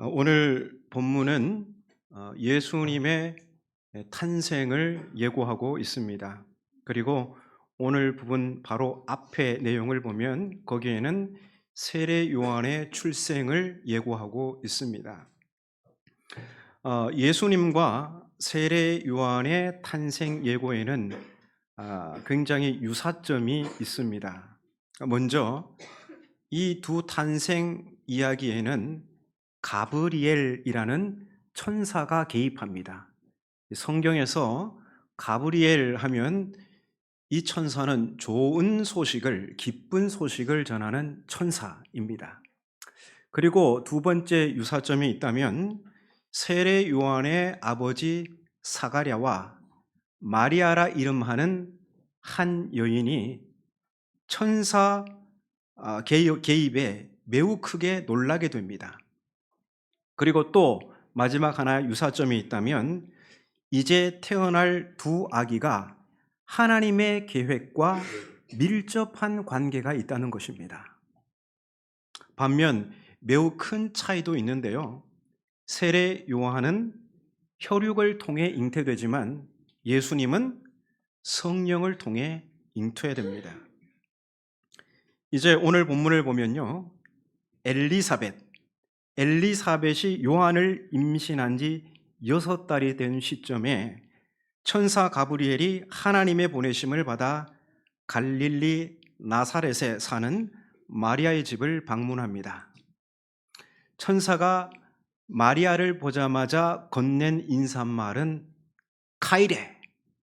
오늘 본문은 예수님의 탄생을 예고하고 있습니다. 그리고 오늘 부분 바로 앞에 내용을 보면 거기에는 세례 요한의 출생을 예고하고 있습니다. 예수님과 세례 요한의 탄생 예고에는 굉장히 유사점이 있습니다. 먼저 이 두 탄생 이야기에는 가브리엘이라는 천사가 개입합니다. 성경에서 가브리엘 하면 이 천사는 좋은 소식을, 기쁜 소식을 전하는 천사입니다. 그리고 두 번째 유사점이 있다면 세례 요한의 아버지 사가랴와 마리아라 이름하는 한 여인이 천사 개입에 매우 크게 놀라게 됩니다. 그리고 또 마지막 하나 유사점이 있다면 이제 태어날 두 아기가 하나님의 계획과 밀접한 관계가 있다는 것입니다. 반면 매우 큰 차이도 있는데요. 세례 요한은 혈육을 통해 잉태되지만 예수님은 성령을 통해 잉태됩니다. 이제 오늘 본문을 보면요. 엘리사벳이 요한을 임신한 지 6달이 된 시점에 천사 가브리엘이 하나님의 보내심을 받아 갈릴리 나사렛에 사는 마리아의 집을 방문합니다. 천사가 마리아를 보자마자 건넨 인사말은 카이레,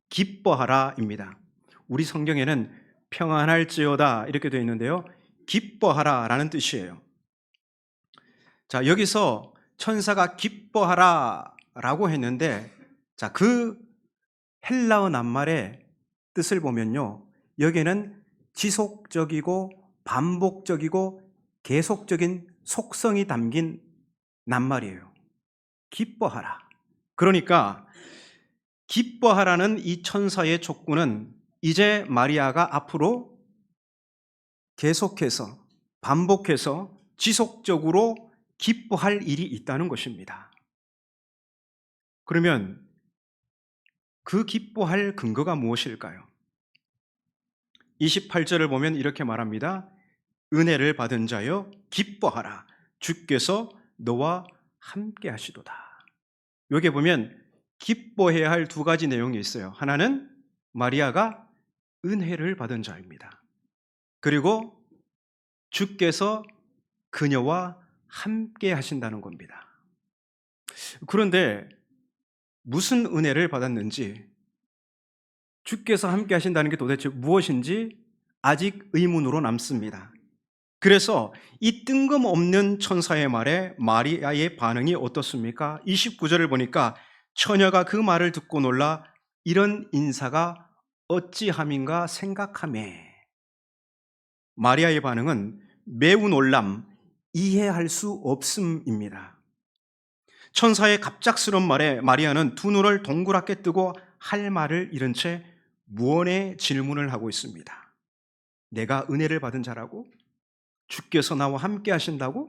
기뻐하라입니다. 우리 성경에는 평안할지어다 이렇게 되어 있는데요. 기뻐하라라는 뜻이에요. 자, 여기서 천사가 기뻐하라라고 했는데, 자, 그 헬라어 낱말의 뜻을 보면요. 여기에는 지속적이고 반복적이고 계속적인 속성이 담긴 낱말이에요. 기뻐하라. 그러니까 기뻐하라는 이 천사의 촉구는 이제 마리아가 앞으로 계속해서 반복해서 지속적으로 기뻐할 일이 있다는 것입니다. 그러면 그 기뻐할 근거가 무엇일까요? 28절을 보면 이렇게 말합니다. 은혜를 받은 자여 기뻐하라. 주께서 너와 함께 하시도다. 여기 보면 기뻐해야 할 두 가지 내용이 있어요. 하나는 마리아가 은혜를 받은 자입니다. 그리고 주께서 그녀와 함께 하신다는 겁니다. 그런데 무슨 은혜를 받았는지, 주께서 함께 하신다는 게 도대체 무엇인지 아직 의문으로 남습니다. 그래서 이 뜬금없는 천사의 말에 마리아의 반응이 어떻습니까? 29절을 보니까 처녀가 그 말을 듣고 놀라 이런 인사가 어찌함인가 생각하매. 마리아의 반응은 매우 놀람, 이해할 수 없음입니다. 천사의 갑작스러운 말에 마리아는 두 눈을 동그랗게 뜨고 할 말을 잃은 채 무언의 질문을 하고 있습니다. 내가 은혜를 받은 자라고? 주께서 나와 함께 하신다고?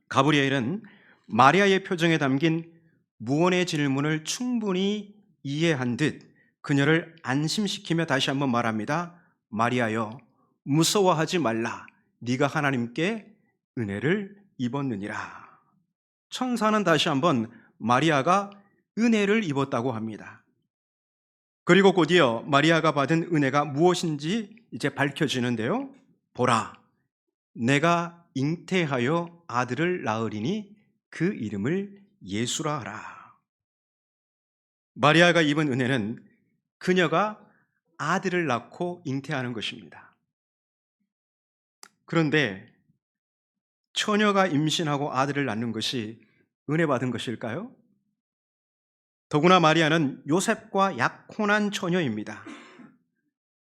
가브리엘은 마리아의 표정에 담긴 무언의 질문을 충분히 이해한 듯 그녀를 안심시키며 다시 한번 말합니다. 마리아여, 무서워하지 말라. 네가 하나님께 은혜를 입었느니라. 천사는 다시 한번 마리아가 은혜를 입었다고 합니다. 그리고 곧이어 마리아가 받은 은혜가 무엇인지 이제 밝혀지는데요. 보라, 내가 잉태하여 아들을 낳으리니 그 이름을 예수라 하라. 마리아가 입은 은혜는 그녀가 아들을 낳고 잉태하는 것입니다. 그런데 처녀가 임신하고 아들을 낳는 것이 은혜 받은 것일까요? 더구나 마리아는 요셉과 약혼한 처녀입니다.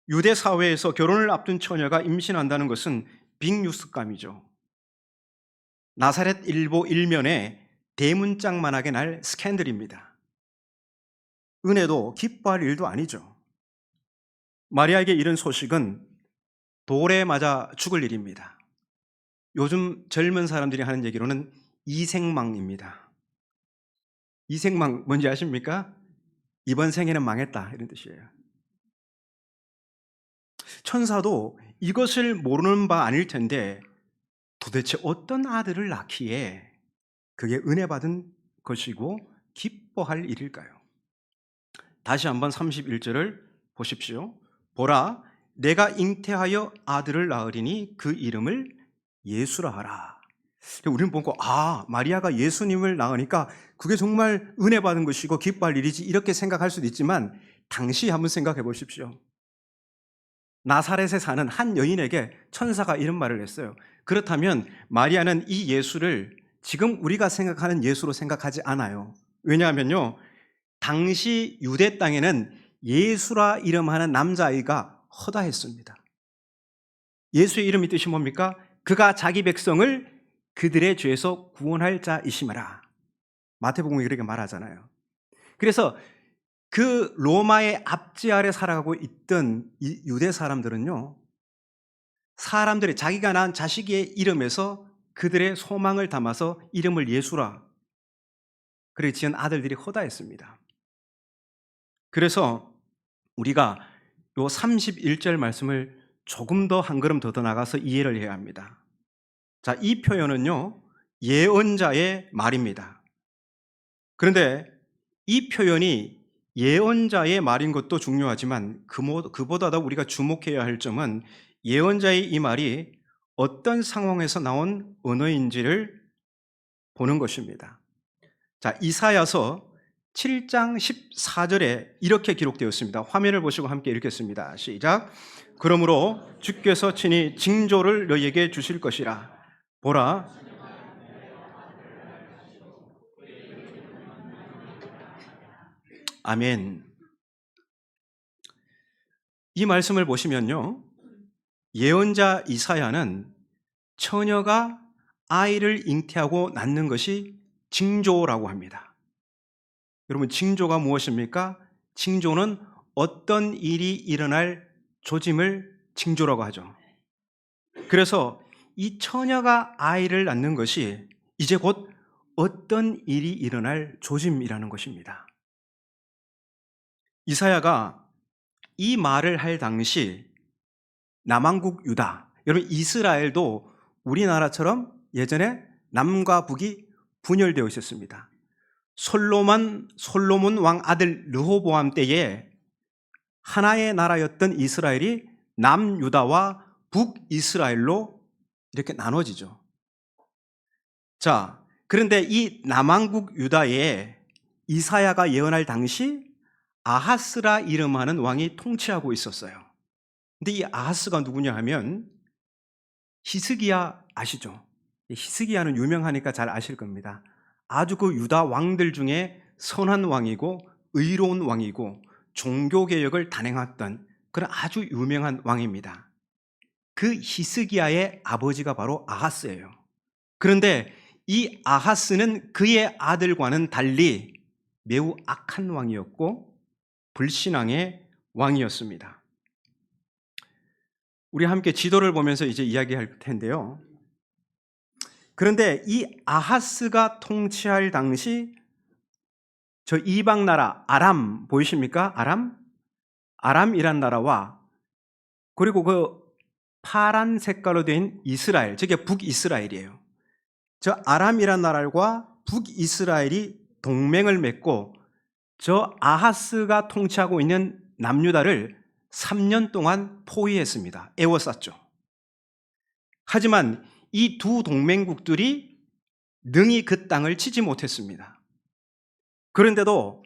유대 사회에서 결혼을 앞둔 처녀가 임신한다는 것은 빅뉴스감이죠. 나사렛 일보 일면에 대문짝만하게 날 스캔들입니다. 은혜도 기뻐할 일도 아니죠. 마리아에게 이른 소식은 돌에 맞아 죽을 일입니다. 요즘 젊은 사람들이 하는 얘기로는 이생망입니다. 이생망 뭔지 아십니까? 이번 생에는 망했다 이런 뜻이에요. 천사도 이것을 모르는 바 아닐 텐데 도대체 어떤 아들을 낳기에 그게 은혜 받은 것이고 기뻐할 일일까요? 다시 한번 31절을 보십시오. 보라, 내가 잉태하여 아들을 낳으리니 그 이름을 예수라 하라. 우리는 보고 마리아가 예수님을 낳으니까 그게 정말 은혜 받은 것이고 기뻐할 일이지 이렇게 생각할 수도 있지만 당시 한번 생각해 보십시오. 나사렛에 사는 한 여인에게 천사가 이런 말을 했어요. 그렇다면 마리아는 이 예수를 지금 우리가 생각하는 예수로 생각하지 않아요. 왜냐하면요, 당시 유대 땅에는 예수라 이름하는 남자아이가 허다했습니다. 예수의 이름이 뜻이 뭡니까? 그가 자기 백성을 그들의 죄에서 구원할 자이심이라. 마태복음이 그렇게 말하잖아요. 그래서 그 로마의 압제 아래 살아가고 있던 이 유대 사람들은요, 사람들이 자기가 낳은 자식의 이름에서 그들의 소망을 담아서 이름을 예수라 그렇게 지은 아들들이 허다했습니다. 그래서 우리가 요 31절 말씀을 조금 더 한 걸음 더 나가서 이해를 해야 합니다. 자, 이 표현은요, 예언자의 말입니다. 그런데 이 표현이 예언자의 말인 것도 중요하지만 그보다도 우리가 주목해야 할 점은 예언자의 이 말이 어떤 상황에서 나온 언어인지를 보는 것입니다. 자, 이사야서 7장 14절에 이렇게 기록되었습니다. 화면을 보시고 함께 읽겠습니다. 시작. 그러므로 주께서 친히 징조를 너희에게 주실 것이라. 보라, 아멘. 이 말씀을 보시면요, 예언자 이사야는 처녀가 아이를 잉태하고 낳는 것이 징조라고 합니다. 여러분, 징조가 무엇입니까? 징조는 어떤 일이 일어날 조짐을 징조라고 하죠. 그래서 이 처녀가 아이를 낳는 것이 이제 곧 어떤 일이 일어날 조짐이라는 것입니다. 이사야가 이 말을 할 당시 남왕국 유다, 여러분 이스라엘도 우리나라처럼 예전에 남과 북이 분열되어 있었습니다. 솔로몬 왕 아들 르호보암 때에 하나의 나라였던 이스라엘이 남유다와 북이스라엘로 이렇게 나눠지죠. 자, 그런데 이 남왕국 유다에 이사야가 예언할 당시 아하스라 이름하는 왕이 통치하고 있었어요. 근데 이 아하스가 누구냐 하면 히스기야 아시죠? 히스기야는 유명하니까 잘 아실 겁니다. 아주 그 유다 왕들 중에 선한 왕이고 의로운 왕이고 종교개혁을 단행했던 그런 아주 유명한 왕입니다. 그 히스기야의 아버지가 바로 아하스예요. 그런데 이 아하스는 그의 아들과는 달리 매우 악한 왕이었고 불신앙의 왕이었습니다. 우리 함께 지도를 보면서 이제 이야기할 텐데요. 그런데 이 아하스가 통치할 당시 저 이방 나라 아람 보이십니까? 아람이란 나라와 그리고 그 파란 색깔로 된 이스라엘, 저게 북이스라엘이에요. 저 아람이란 나라와 북이스라엘이 동맹을 맺고 저 아하스가 통치하고 있는 남유다를 3년 동안 포위했습니다. 애워쌌죠. 하지만 이 두 동맹국들이 능히 그 땅을 치지 못했습니다. 그런데도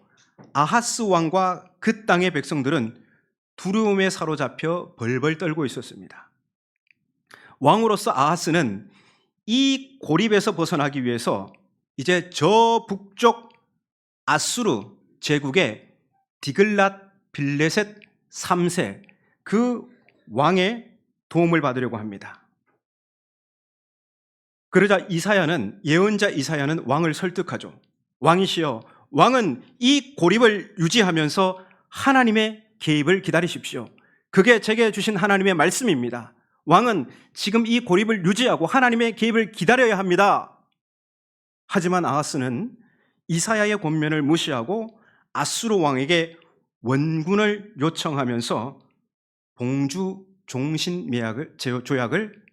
아하스 왕과 그 땅의 백성들은 두려움에 사로잡혀 벌벌 떨고 있었습니다. 왕으로서 아하스는 이 고립에서 벗어나기 위해서 이제 저 북쪽 아수르 제국의 디글랏 빌레셋 3세 그 왕의 도움을 받으려고 합니다. 그러자 예언자 이사야는 왕을 설득하죠. 왕이시여, 왕은 이 고립을 유지하면서 하나님의 개입을 기다리십시오. 그게 제게 주신 하나님의 말씀입니다. 왕은 지금 이 고립을 유지하고 하나님의 개입을 기다려야 합니다. 하지만 아하스는 이사야의 권면을 무시하고 아수르 왕에게 원군을 요청하면서 봉주 종신 조약을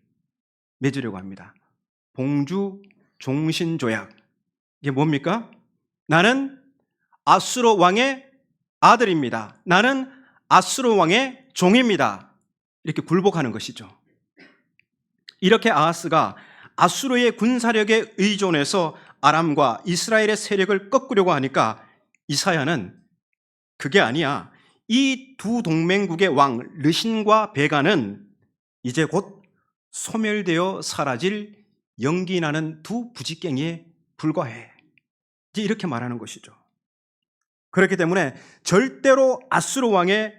맺으려고 합니다. 봉주 종신 조약. 이게 뭡니까? 나는 아수르 왕의 아들입니다. 나는 아수르 왕의 종입니다. 이렇게 굴복하는 것이죠. 이렇게 아하스가 아수르의 군사력에 의존해서 아람과 이스라엘의 세력을 꺾으려고 하니까 이사야는 그게 아니야. 이 두 동맹국의 왕 르신과 베가는 이제 곧 소멸되어 사라질 연기 나는 두 부직갱이에 불과해. 이제 이렇게 말하는 것이죠. 그렇기 때문에 절대로 아수르 왕의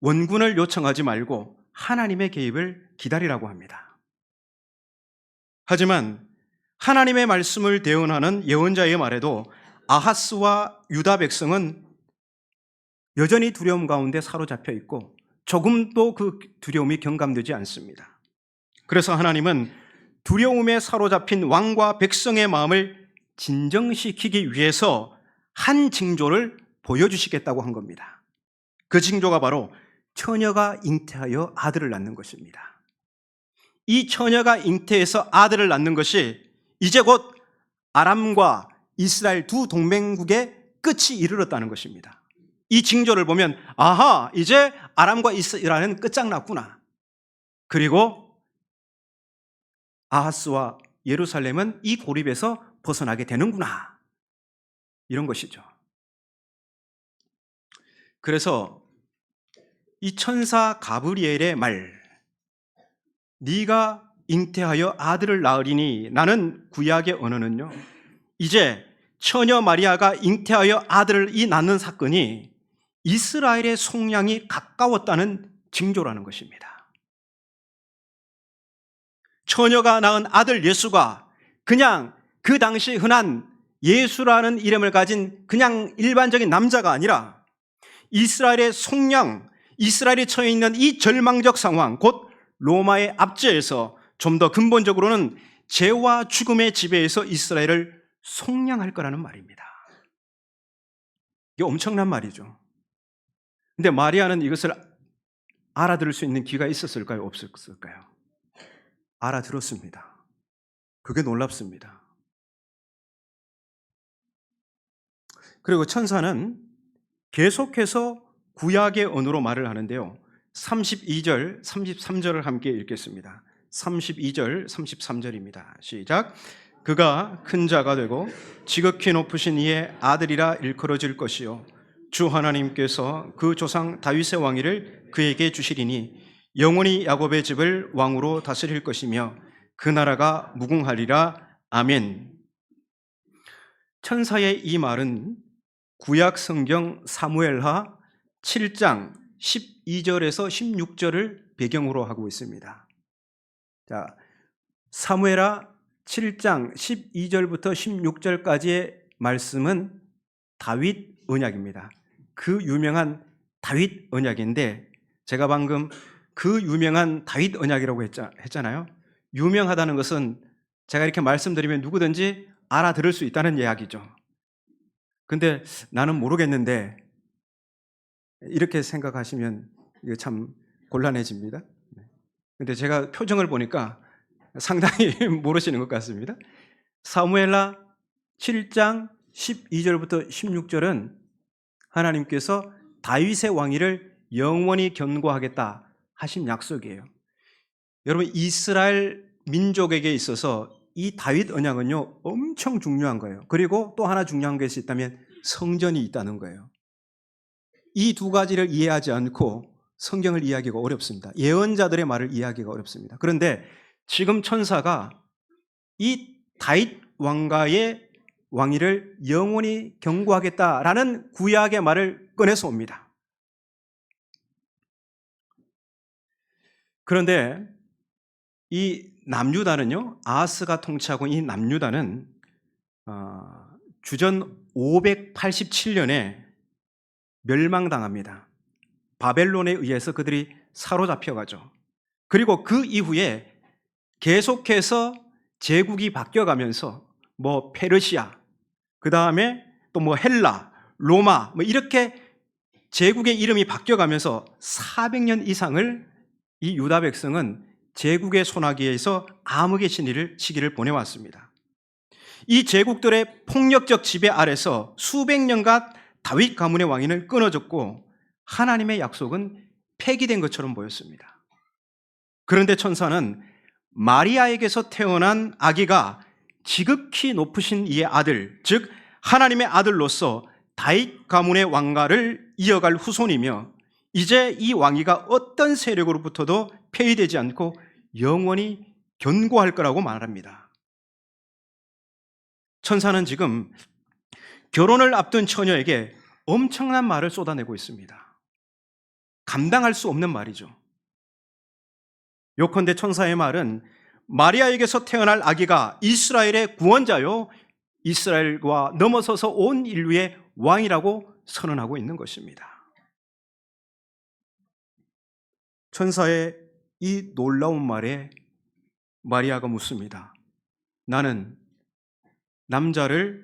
원군을 요청하지 말고 하나님의 개입을 기다리라고 합니다. 하지만 하나님의 말씀을 대언하는 예언자의 말에도 아하스와 유다 백성은 여전히 두려움 가운데 사로잡혀 있고 조금도 그 두려움이 경감되지 않습니다. 그래서 하나님은 두려움에 사로잡힌 왕과 백성의 마음을 진정시키기 위해서 한 징조를 보여주시겠다고 한 겁니다. 그 징조가 바로 처녀가 잉태하여 아들을 낳는 것입니다. 이 처녀가 잉태해서 아들을 낳는 것이 이제 곧 아람과 이스라엘 두 동맹국의 끝이 이르렀다는 것입니다. 이 징조를 보면 아하, 이제 아람과 이스라엘은 끝장났구나. 그리고 아하스와 예루살렘은 이 고립에서 벗어나게 되는구나. 이런 것이죠. 그래서 이 천사 가브리엘의 말, 네가 잉태하여 아들을 낳으리니 나는 구약의 언어는요, 이제 처녀 마리아가 잉태하여 아들을 낳는 사건이 이스라엘의 속량이 가까웠다는 징조라는 것입니다. 처녀가 낳은 아들 예수가 그냥 그 당시 흔한 예수라는 이름을 가진 그냥 일반적인 남자가 아니라 이스라엘의 속량, 이스라엘이 처해 있는 이 절망적 상황, 곧 로마의 압제에서 좀 더 근본적으로는 죄와 죽음의 지배에서 이스라엘을 속량할 거라는 말입니다. 이게 엄청난 말이죠. 근데 마리아는 이것을 알아들을 수 있는 귀가 있었을까요? 없었을까요? 알아들었습니다. 그게 놀랍습니다. 그리고 천사는 계속해서 구약의 언어로 말을 하는데요. 32절, 33절을 함께 읽겠습니다. 32절, 33절입니다. 시작. 그가 큰 자가 되고 지극히 높으신 이의 아들이라 일컬어질 것이요 주 하나님께서 그 조상 다윗의 왕위를 그에게 주시리니 영원히 야곱의 집을 왕으로 다스릴 것이며 그 나라가 무궁하리라. 아멘. 천사의 이 말은 구약 성경 사무엘하 7장 12절에서 16절을 배경으로 하고 있습니다. 자, 사무엘하 7장 12절부터 16절까지의 말씀은 다윗 언약입니다. 그 유명한 다윗 언약인데 제가 방금 그 유명한 다윗 언약이라고 했잖아요. 유명하다는 것은 제가 이렇게 말씀드리면 누구든지 알아들을 수 있다는 이야기죠. 근데 나는 모르겠는데 이렇게 생각하시면 이거 참 곤란해집니다. 근데 제가 표정을 보니까 상당히 모르시는 것 같습니다. 사무엘하 7장 12절부터 16절은 하나님께서 다윗의 왕위를 영원히 견고하겠다 하신 약속이에요. 여러분, 이스라엘 민족에게 있어서 이 다윗 언약은요 엄청 중요한 거예요. 그리고 또 하나 중요한 것이 있다면 성전이 있다는 거예요. 이 두 가지를 이해하지 않고 성경을 이해하기가 어렵습니다. 예언자들의 말을 이해하기가 어렵습니다. 그런데 지금 천사가 이 다윗 왕가의 왕위를 영원히 견고하겠다라는 구약의 말을 꺼내서 옵니다. 그런데 이 남유다는요, 아하스가 통치하고 이 남유다는 주전 587년에 멸망당합니다. 바벨론에 의해서 그들이 사로잡혀가죠. 그리고 그 이후에 계속해서 제국이 바뀌어가면서 뭐 페르시아, 그 다음에 또 뭐 헬라, 로마, 뭐 이렇게 제국의 이름이 바뀌어가면서 400년 이상을 이 유다 백성은 제국의 손아귀에서 암흑의 시기를 보내왔습니다. 이 제국들의 폭력적 지배 아래서 수백 년간 다윗 가문의 왕위는 끊어졌고 하나님의 약속은 폐기된 것처럼 보였습니다. 그런데 천사는 마리아에게서 태어난 아기가 지극히 높으신 이의 아들, 즉 하나님의 아들로서 다윗 가문의 왕가를 이어갈 후손이며 이제 이 왕위가 어떤 세력으로부터도 폐위되지 않고 영원히 견고할 거라고 말합니다. 천사는 지금 결혼을 앞둔 처녀에게 엄청난 말을 쏟아내고 있습니다. 감당할 수 없는 말이죠. 요컨대 천사의 말은 마리아에게서 태어날 아기가 이스라엘의 구원자요, 이스라엘과 넘어서서 온 인류의 왕이라고 선언하고 있는 것입니다. 천사의 이 놀라운 말에 마리아가 묻습니다. 나는 남자를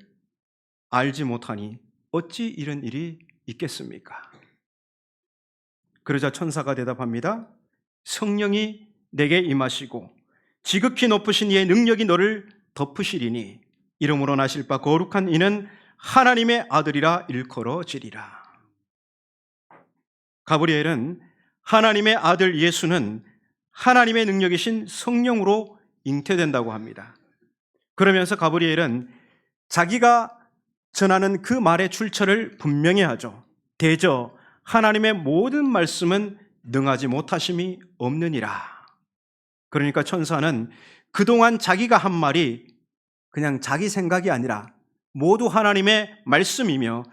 알지 못하니 어찌 이런 일이 있겠습니까? 그러자 천사가 대답합니다. 성령이 내게 임하시고 지극히 높으신 이의 능력이 너를 덮으시리니 이름으로 나실 바 거룩한 이는 하나님의 아들이라 일컬어지리라. 가브리엘은 하나님의 아들 예수는 하나님의 능력이신 성령으로 잉태된다고 합니다. 그러면서 가브리엘은 자기가 전하는 그 말의 출처를 분명히 하죠. 대저 하나님의 모든 말씀은 능하지 못하심이 없느니라. 그러니까 천사는 그동안 자기가 한 말이 그냥 자기 생각이 아니라 모두 하나님의 말씀이며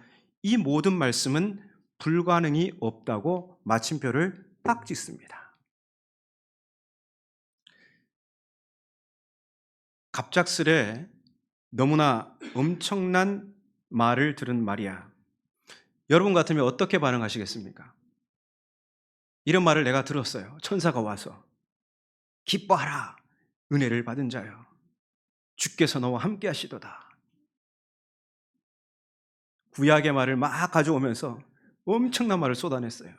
이 모든 말씀은 불가능이 없다고 마침표를 딱 찍습니다. 갑작스레 너무나 엄청난 말을 들은 마리아, 여러분 같으면 어떻게 반응하시겠습니까? 이런 말을 내가 들었어요. 천사가 와서 기뻐하라, 은혜를 받은 자여, 주께서 너와 함께 하시도다. 구약의 말을 막 가져오면서 엄청난 말을 쏟아냈어요.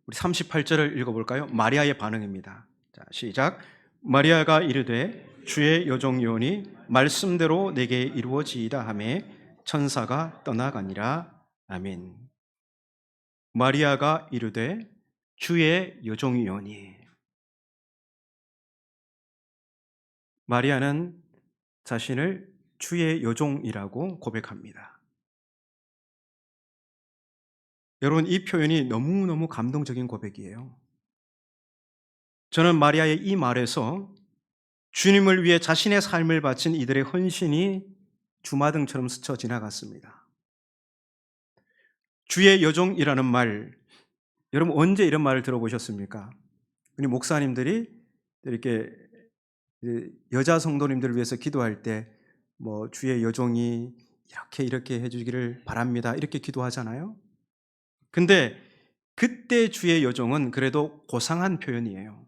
우리 38절을 읽어볼까요? 마리아의 반응입니다. 자, 시작. 마리아가 이르되 주의 여종 요원이 말씀대로 내게 이루어지이다 하매 천사가 떠나가니라. 아멘. 마리아가 이르되 주의 여종이오니. 마리아는 자신을 주의 여종이라고 고백합니다. 여러분, 이 표현이 너무너무 감동적인 고백이에요. 저는 마리아의 이 말에서 주님을 위해 자신의 삶을 바친 이들의 헌신이 주마등처럼 스쳐 지나갔습니다. 주의 여종이라는 말, 여러분 언제 이런 말을 들어보셨습니까? 우리 목사님들이 이렇게 여자 성도님들을 위해서 기도할 때 뭐 주의 여종이 이렇게 해주기를 바랍니다, 이렇게 기도하잖아요. 근데 그때 주의 여종은 그래도 고상한 표현이에요.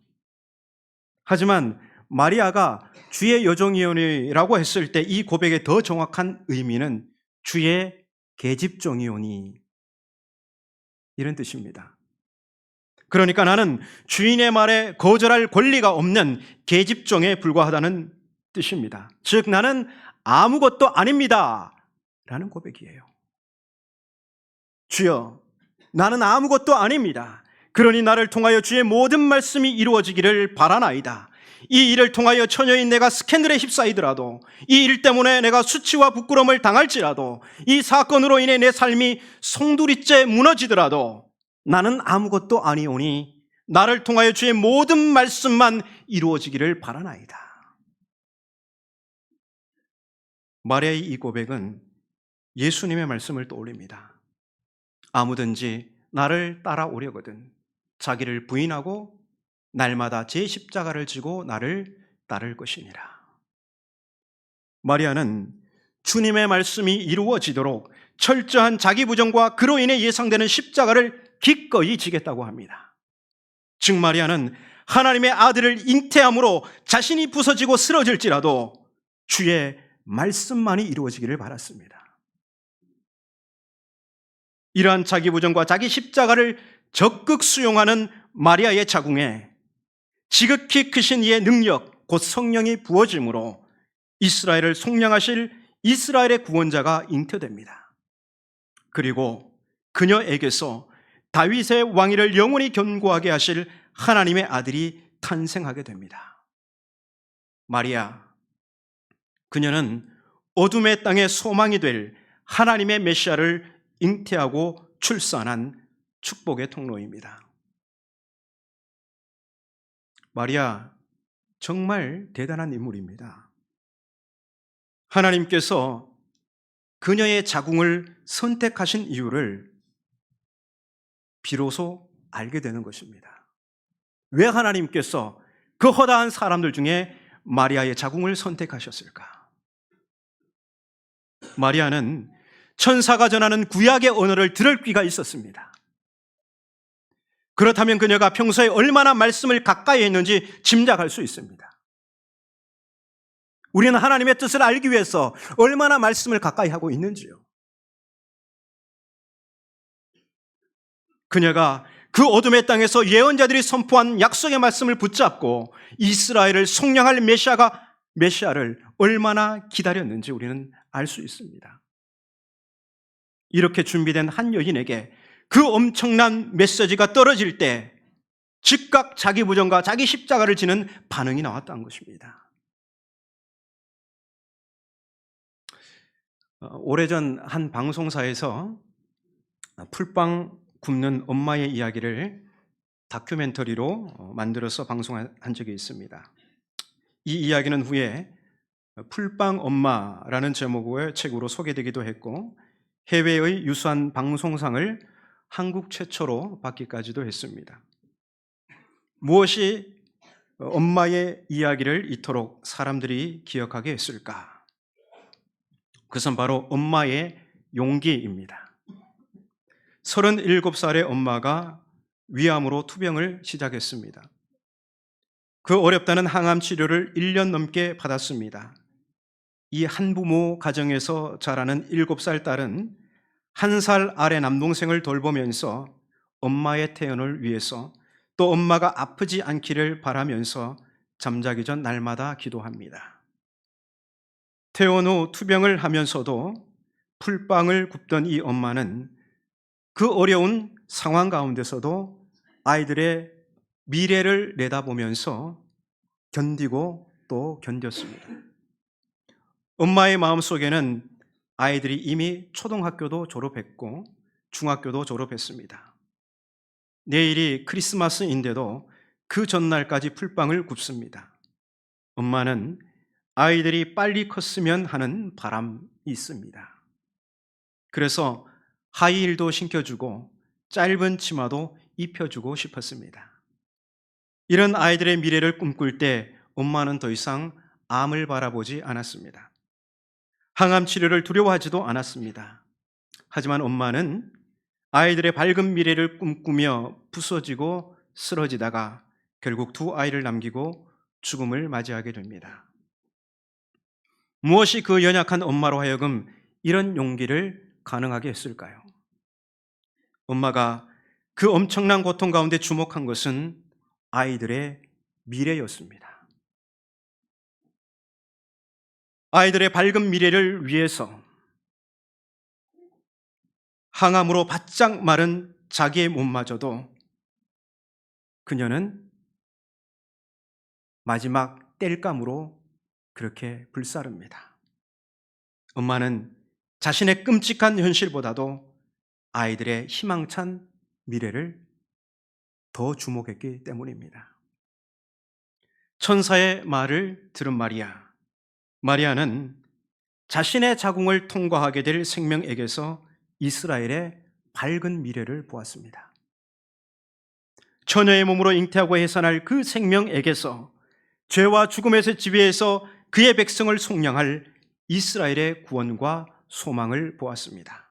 하지만 마리아가 주의 여종이오니라고 했을 때 이 고백의 더 정확한 의미는 주의 계집종이오니, 이런 뜻입니다. 그러니까 나는 주인의 말에 거절할 권리가 없는 계집종에 불과하다는 뜻입니다. 즉 나는 아무것도 아닙니다 라는 고백이에요. 주여, 나는 아무것도 아닙니다. 그러니 나를 통하여 주의 모든 말씀이 이루어지기를 바라나이다. 이 일을 통하여 처녀인 내가 스캔들에 휩싸이더라도, 이 일 때문에 내가 수치와 부끄러움을 당할지라도, 이 사건으로 인해 내 삶이 송두리째 무너지더라도 나는 아무것도 아니오니 나를 통하여 주의 모든 말씀만 이루어지기를 바라나이다. 마리아의 이 고백은 예수님의 말씀을 떠올립니다. 아무든지 나를 따라오려거든 자기를 부인하고 날마다 제 십자가를 지고 나를 따를 것이니라. 마리아는 주님의 말씀이 이루어지도록 철저한 자기 부정과 그로 인해 예상되는 십자가를 기꺼이 지겠다고 합니다. 즉 마리아는 하나님의 아들을 잉태함으로 자신이 부서지고 쓰러질지라도 주의 말씀만이 이루어지기를 바랐습니다. 이러한 자기 부정과 자기 십자가를 적극 수용하는 마리아의 자궁에 지극히 크신 이의 능력, 곧 성령이 부어짐으로 이스라엘을 속량하실 이스라엘의 구원자가 잉태됩니다. 그리고 그녀에게서 다윗의 왕위를 영원히 견고하게 하실 하나님의 아들이 탄생하게 됩니다. 마리아, 그녀는 어둠의 땅의 소망이 될 하나님의 메시아를 잉태하고 출산한 축복의 통로입니다. 마리아, 정말 대단한 인물입니다. 하나님께서 그녀의 자궁을 선택하신 이유를 비로소 알게 되는 것입니다. 왜 하나님께서 그 허다한 사람들 중에 마리아의 자궁을 선택하셨을까? 마리아는 천사가 전하는 구약의 언어를 들을 귀가 있었습니다. 그렇다면 그녀가 평소에 얼마나 말씀을 가까이 했는지 짐작할 수 있습니다. 우리는 하나님의 뜻을 알기 위해서 얼마나 말씀을 가까이 하고 있는지요. 그녀가 그 어둠의 땅에서 예언자들이 선포한 약속의 말씀을 붙잡고 이스라엘을 속량할 메시아를 얼마나 기다렸는지 우리는 알 수 있습니다. 이렇게 준비된 한 여인에게 그 엄청난 메시지가 떨어질 때 즉각 자기 부정과 자기 십자가를 지는 반응이 나왔다는 것입니다. 오래전 한 방송사에서 풀빵 굽는 엄마의 이야기를 다큐멘터리로 만들어서 방송한 적이 있습니다. 이 이야기는 후에 풀빵 엄마라는 제목의 책으로 소개되기도 했고 해외의 유수한 방송상을 한국 최초로 받기까지도 했습니다. 무엇이 엄마의 이야기를 이토록 사람들이 기억하게 했을까? 그것은 바로 엄마의 용기입니다. 37살의 엄마가 위암으로 투병을 시작했습니다. 그 어렵다는 항암 치료를 1년 넘게 받았습니다. 이 한부모 가정에서 자라는 7살 딸은 1살 아래 남동생을 돌보면서 엄마의 퇴원을 위해서 또 엄마가 아프지 않기를 바라면서 잠자기 전 날마다 기도합니다. 퇴원 후 투병을 하면서도 풀빵을 굽던 이 엄마는 그 어려운 상황 가운데서도 아이들의 미래를 내다보면서 견디고 또 견뎠습니다. 엄마의 마음속에는 아이들이 이미 초등학교도 졸업했고 중학교도 졸업했습니다. 내일이 크리스마스인데도 그 전날까지 풀빵을 굽습니다. 엄마는 아이들이 빨리 컸으면 하는 바람이 있습니다. 그래서 하이힐도 신겨주고 짧은 치마도 입혀주고 싶었습니다. 이런 아이들의 미래를 꿈꿀 때 엄마는 더 이상 암을 바라보지 않았습니다. 항암 치료를 두려워하지도 않았습니다. 하지만 엄마는 아이들의 밝은 미래를 꿈꾸며 부서지고 쓰러지다가 결국 2 아이를 남기고 죽음을 맞이하게 됩니다. 무엇이 그 연약한 엄마로 하여금 이런 용기를 가능하게 했을까요? 엄마가 그 엄청난 고통 가운데 주목한 것은 아이들의 미래였습니다. 아이들의 밝은 미래를 위해서 항암으로 바짝 마른 자기의 몸마저도 그녀는 마지막 땔감으로 그렇게 불사릅니다. 엄마는 자신의 끔찍한 현실보다도 아이들의 희망찬 미래를 더 주목했기 때문입니다. 천사의 말을 들은 마리아는 자신의 자궁을 통과하게 될 생명에게서 이스라엘의 밝은 미래를 보았습니다. 처녀의 몸으로 잉태하고 해산할 그 생명에게서 죄와 죽음에서 지배해서 그의 백성을 속량할 이스라엘의 구원과 소망을 보았습니다.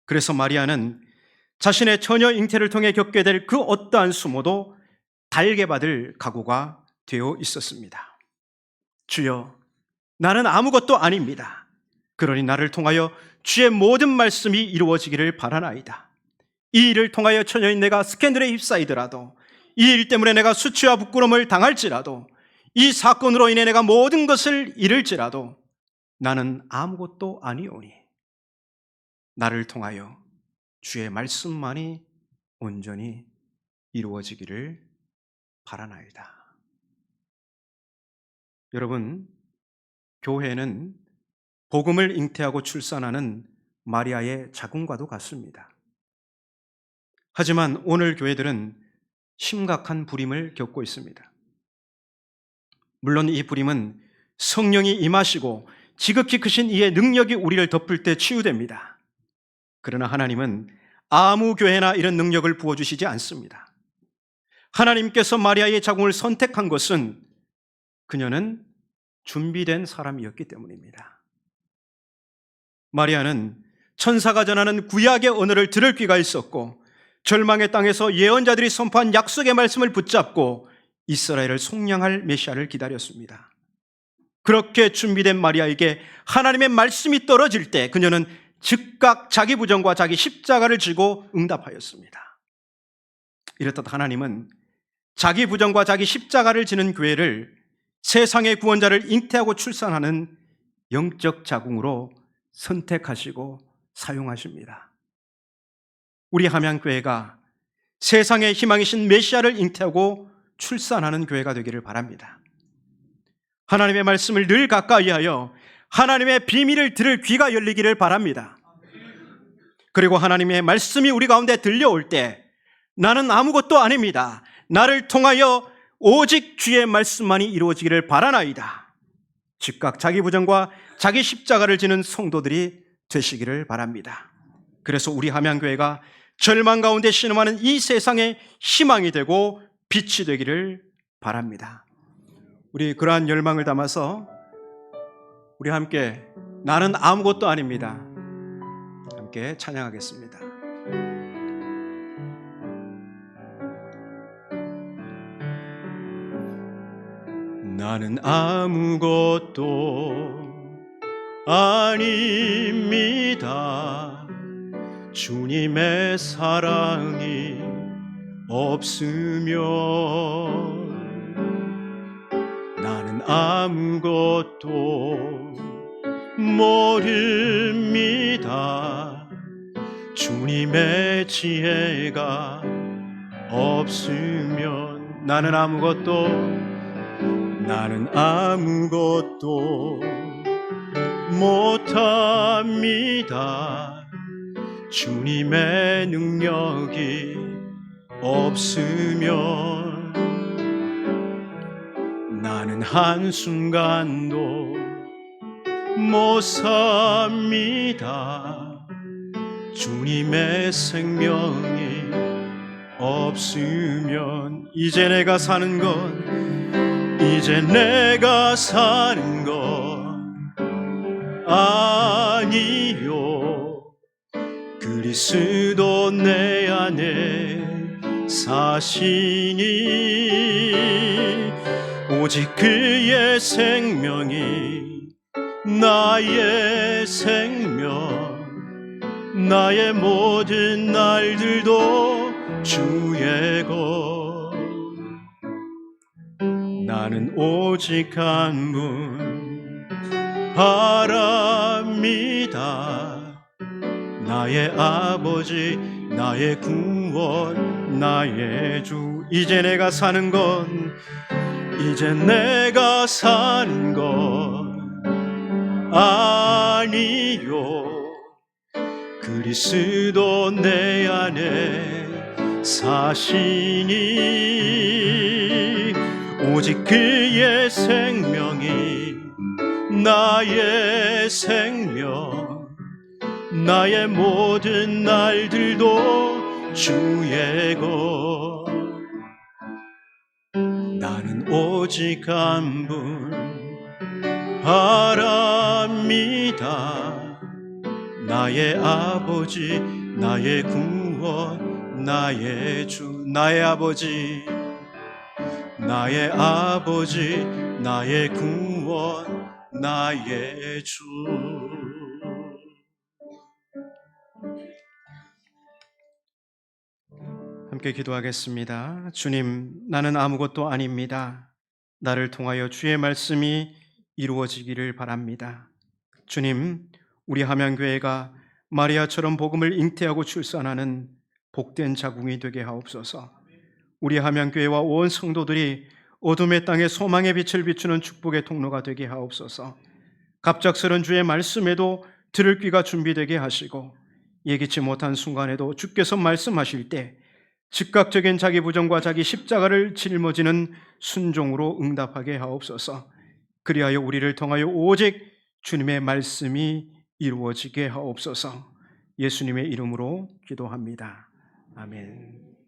그래서 마리아는 자신의 처녀 잉태를 통해 겪게 될 그 어떠한 수모도 달게 받을 각오가 되어 있었습니다. 주여, 나는 아무것도 아닙니다. 그러니 나를 통하여 주의 모든 말씀이 이루어지기를 바라나이다. 이 일을 통하여 처녀인 내가 스캔들에 휩싸이더라도, 이 일 때문에 내가 수치와 부끄러움을 당할지라도, 이 사건으로 인해 내가 모든 것을 잃을지라도 나는 아무것도 아니오니 나를 통하여 주의 말씀만이 온전히 이루어지기를 바라나이다. 여러분, 교회는 복음을 잉태하고 출산하는 마리아의 자궁과도 같습니다. 하지만 오늘 교회들은 심각한 불임을 겪고 있습니다. 물론 이 불임은 성령이 임하시고 지극히 크신 이의 능력이 우리를 덮을 때 치유됩니다. 그러나 하나님은 아무 교회나 이런 능력을 부어주시지 않습니다. 하나님께서 마리아의 자궁을 선택한 것은 그녀는 준비된 사람이었기 때문입니다. 마리아는 천사가 전하는 구약의 언어를 들을 귀가 있었고, 절망의 땅에서 예언자들이 선포한 약속의 말씀을 붙잡고 이스라엘을 속량할 메시아를 기다렸습니다. 그렇게 준비된 마리아에게 하나님의 말씀이 떨어질 때 그녀는 즉각 자기 부정과 자기 십자가를 지고 응답하였습니다. 이렇듯 하나님은 자기 부정과 자기 십자가를 지는 교회를 세상의 구원자를 잉태하고 출산하는 영적 자궁으로 선택하시고 사용하십니다. 우리 함양교회가 세상의 희망이신 메시아를 잉태하고 출산하는 교회가 되기를 바랍니다. 하나님의 말씀을 늘 가까이하여 하나님의 비밀을 들을 귀가 열리기를 바랍니다. 그리고 하나님의 말씀이 우리 가운데 들려올 때 나는 아무것도 아닙니다. 나를 통하여 오직 주의 말씀만이 이루어지기를 바라나이다. 즉각 자기 부정과 자기 십자가를 지는 성도들이 되시기를 바랍니다. 그래서 우리 함양교회가 절망 가운데 신음하는 이 세상의 희망이 되고 빛이 되기를 바랍니다. 우리 그러한 열망을 담아서 우리 함께 나는 아무것도 아닙니다. 함께 찬양하겠습니다. 나는 아무것도 아닙니다. 주님의 사랑이 없으면 나는 아무것도 모릅니다. 주님의 지혜가 없으면 나는 아무것도 못합니다. 주님의 능력이 없으면 나는 한순간도 못 삽니다. 주님의 생명이 없으면 이제 내가 사는 건 아니요. 그리스도 내 안에 사시니 오직 그의 생명이 나의 생명, 나의 모든 날들도 주의 것. 나는 오직 한 분 바랍니다. 나의 아버지, 나의 구원, 나의 주. 이제 내가 사는 건 아니요. 그리스도 내 안에 사시니 오직 그의 생명이 나의 생명, 나의 모든 날들도 주의 것. 나는 오직 한 분 바랍니다. 나의 아버지, 나의 구원, 나의 주. 나의 아버지, 나의 아버지, 나의 구원, 나의 주. 함께 기도하겠습니다. 주님, 나는 아무것도 아닙니다. 나를 통하여 주의 말씀이 이루어지기를 바랍니다. 주님, 우리 함양교회가 마리아처럼 복음을 잉태하고 출산하는 복된 자궁이 되게 하옵소서. 우리 함양교회와 온 성도들이 어둠의 땅에 소망의 빛을 비추는 축복의 통로가 되게 하옵소서. 갑작스런 주의 말씀에도 들을 귀가 준비되게 하시고, 예기치 못한 순간에도 주께서 말씀하실 때 즉각적인 자기 부정과 자기 십자가를 짊어지는 순종으로 응답하게 하옵소서. 그리하여 우리를 통하여 오직 주님의 말씀이 이루어지게 하옵소서. 예수님의 이름으로 기도합니다. 아멘.